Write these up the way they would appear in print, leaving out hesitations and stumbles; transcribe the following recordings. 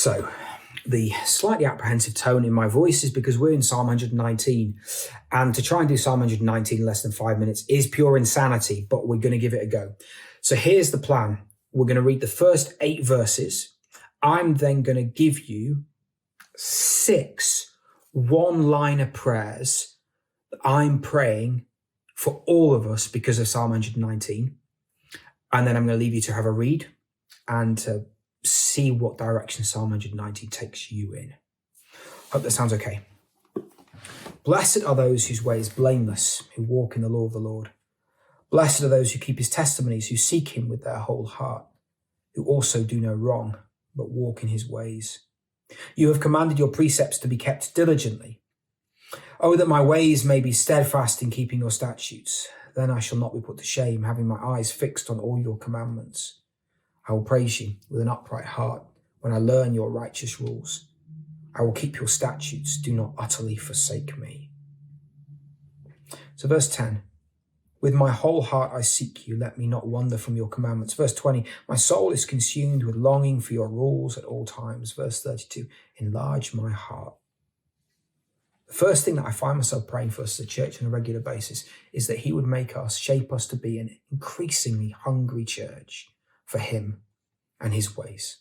So, the slightly apprehensive tone in my voice is because we're in Psalm 119. And to try and do Psalm 119 in less than 5 minutes is pure insanity, but we're going to give it a go. So here's the plan. We're going to read the first 8 verses. I'm then going to give you 6 one-liner prayers that I'm praying for all of us because of Psalm 119. And then I'm going to leave you to have a read and to see what direction Psalm 119 takes you in. Hope that sounds okay. Blessed are those whose way is blameless, who walk in the law of the Lord. Blessed are those who keep his testimonies, who seek him with their whole heart, who also do no wrong, but walk in his ways. You have commanded your precepts to be kept diligently. Oh, that my ways may be steadfast in keeping your statutes. Then I shall not be put to shame, having my eyes fixed on all your commandments. I will praise you with an upright heart when I learn your righteous rules. I will keep your statutes. Do not utterly forsake me. So verse 10, with my whole heart I seek you. Let me not wander from your commandments. Verse 20, my soul is consumed with longing for your rules at all times. Verse 32, enlarge my heart. The first thing that I find myself praying for us as a church on a regular basis is that he would make us, shape us to be an increasingly hungry church for him and his ways.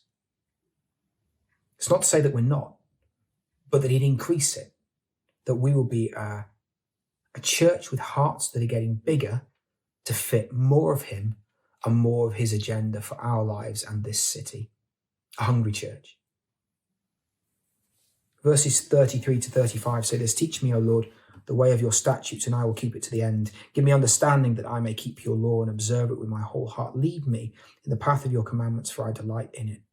It's not to say that we're not, but that he'd increase it, that we will be a church with hearts that are getting bigger to fit more of him and more of his agenda for our lives and this city. A hungry church. Verses 33 to 35 say this, teach me, O Lord, the way of your statutes, and I will keep it to the end. Give me understanding that I may keep your law and observe it with my whole heart. Lead me in the path of your commandments, for I delight in it.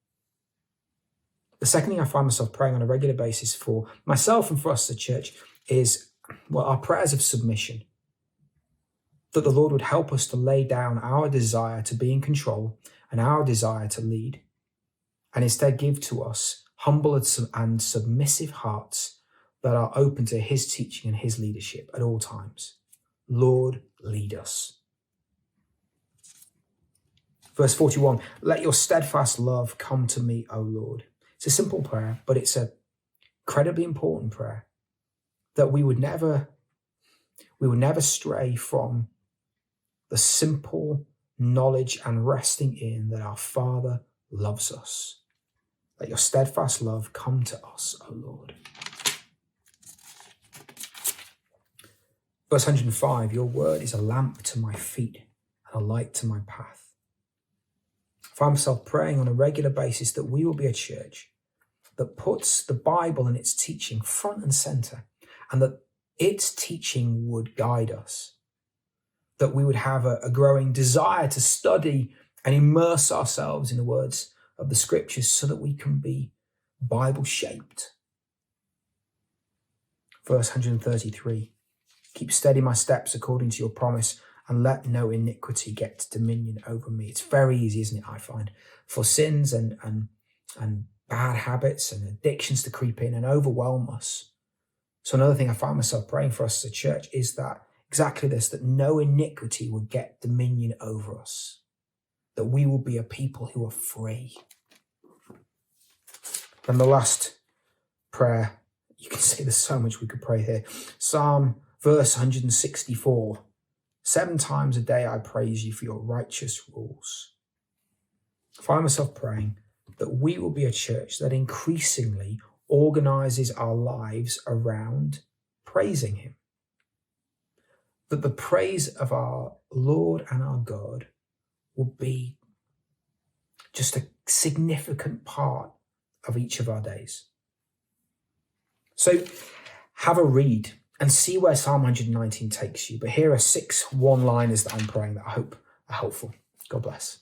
The second thing I find myself praying on a regular basis for myself and for us as a church is, our prayers of submission. That the Lord would help us to lay down our desire to be in control and our desire to lead, and instead give to us humble and submissive hearts that are open to his teaching and his leadership at all times. Lord, lead us. Verse 41, let your steadfast love come to me, O Lord. It's a simple prayer, but it's an incredibly important prayer, that we would never stray from the simple knowledge and resting in that our Father loves us. Let your steadfast love come to us, O Lord. Verse 105, your word is a lamp to my feet and a light to my path. I find myself praying on a regular basis that we will be a church that puts the Bible and its teaching front and center, and that its teaching would guide us. That we would have a growing desire to study and immerse ourselves in the words of the scriptures so that we can be Bible shaped. Verse 133, keep steady my steps according to your promise, and let no iniquity get dominion over me. It's very easy, isn't it, I find, for sins and bad habits and addictions to creep in and overwhelm us. So another thing I find myself praying for us as a church is that exactly this, that no iniquity would get dominion over us. That we will be a people who are free. And the last prayer, you can see there's so much we could pray here. Verse 164, 7 times a day I praise you for your righteous rules. I find myself praying that we will be a church that increasingly organizes our lives around praising him. That the praise of our Lord and our God will be just a significant part of each of our days. So have a read and see where Psalm 119 takes you. But here are 6 one-liners that I'm praying that I hope are helpful. God bless.